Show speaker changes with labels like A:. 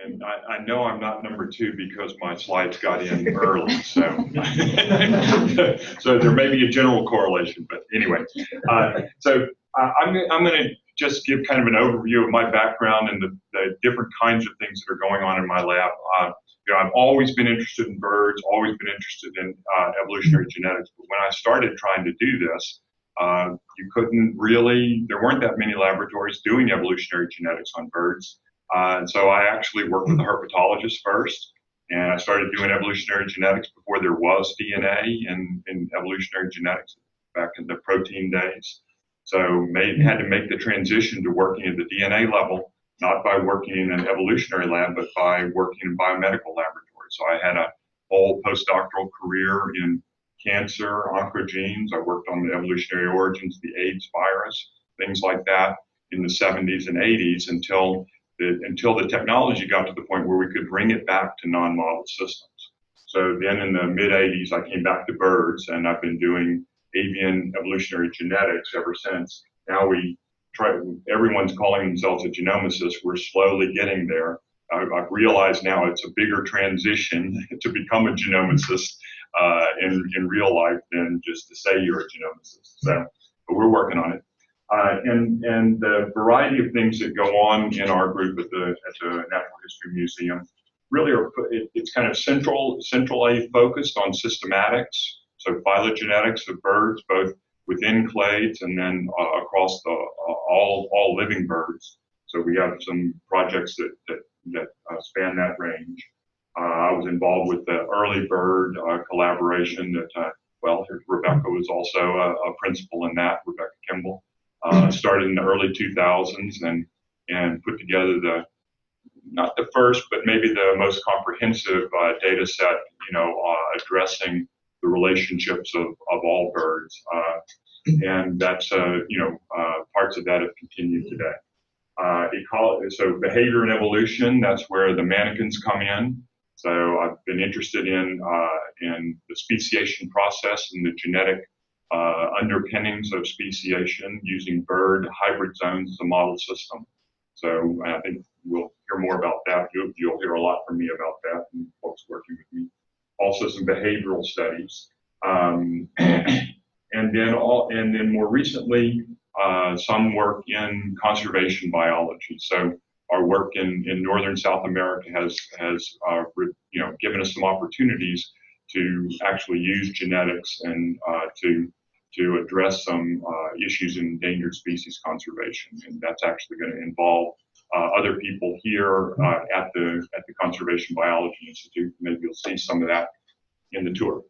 A: And I know I'm not number 2 because my slides got in early, so so there may be a general correlation, but anyway. I'm going to just give kind of an overview of my background and the different kinds of things that are going on in my lab. You know, I've always been interested in birds, always been interested in evolutionary genetics, but when I started trying to do this, you couldn't really, there weren't that many laboratories doing evolutionary genetics on birds. And so I actually worked with a herpetologist first, and I started doing evolutionary genetics before there was DNA in evolutionary genetics back in the protein days. So had to make the transition to working at the DNA level, not by working in an evolutionary lab, but by working in biomedical laboratories. So I had a whole postdoctoral career in cancer, oncogenes. I worked on the evolutionary origins of the AIDS virus, things like that in the 70s and 80s until the technology got to the point where we could bring it back to non-model systems. So then in the mid-80s, I came back to birds, and I've been doing avian evolutionary genetics ever since. Now everyone's calling themselves a genomicist. We're slowly getting there. I've realized now it's a bigger transition to become a genomicist in real life than just to say you're a genomicist. So, but we're working on it. And the variety of things that go on in our group at the Natural History Museum really it's kind of centrally focused on systematics, so phylogenetics of birds, both within clades and then across all living birds. So we have some projects that span that range. I was involved with the early bird collaboration that, Rebecca was also a principal in that, Rebecca Kimball. Started in the early 2000s and put together not the first, but maybe the most comprehensive data set, addressing the relationships of all birds. And that's, parts of that have continued today. So behavior and evolution, that's where the manakins come in. So I've been interested in the speciation process and the genetic underpinnings of speciation using bird hybrid zones as a model system. So I think we'll hear more about that. You'll hear a lot from me about that and folks working with me. Also some behavioral studies. And then more recently, some work in conservation biology. So our work in Northern South America has given us some opportunities to actually use genetics and to address some issues in endangered species conservation, and that's actually going to involve other people here at the Conservation Biology Institute. Maybe you'll see some of that in the tour.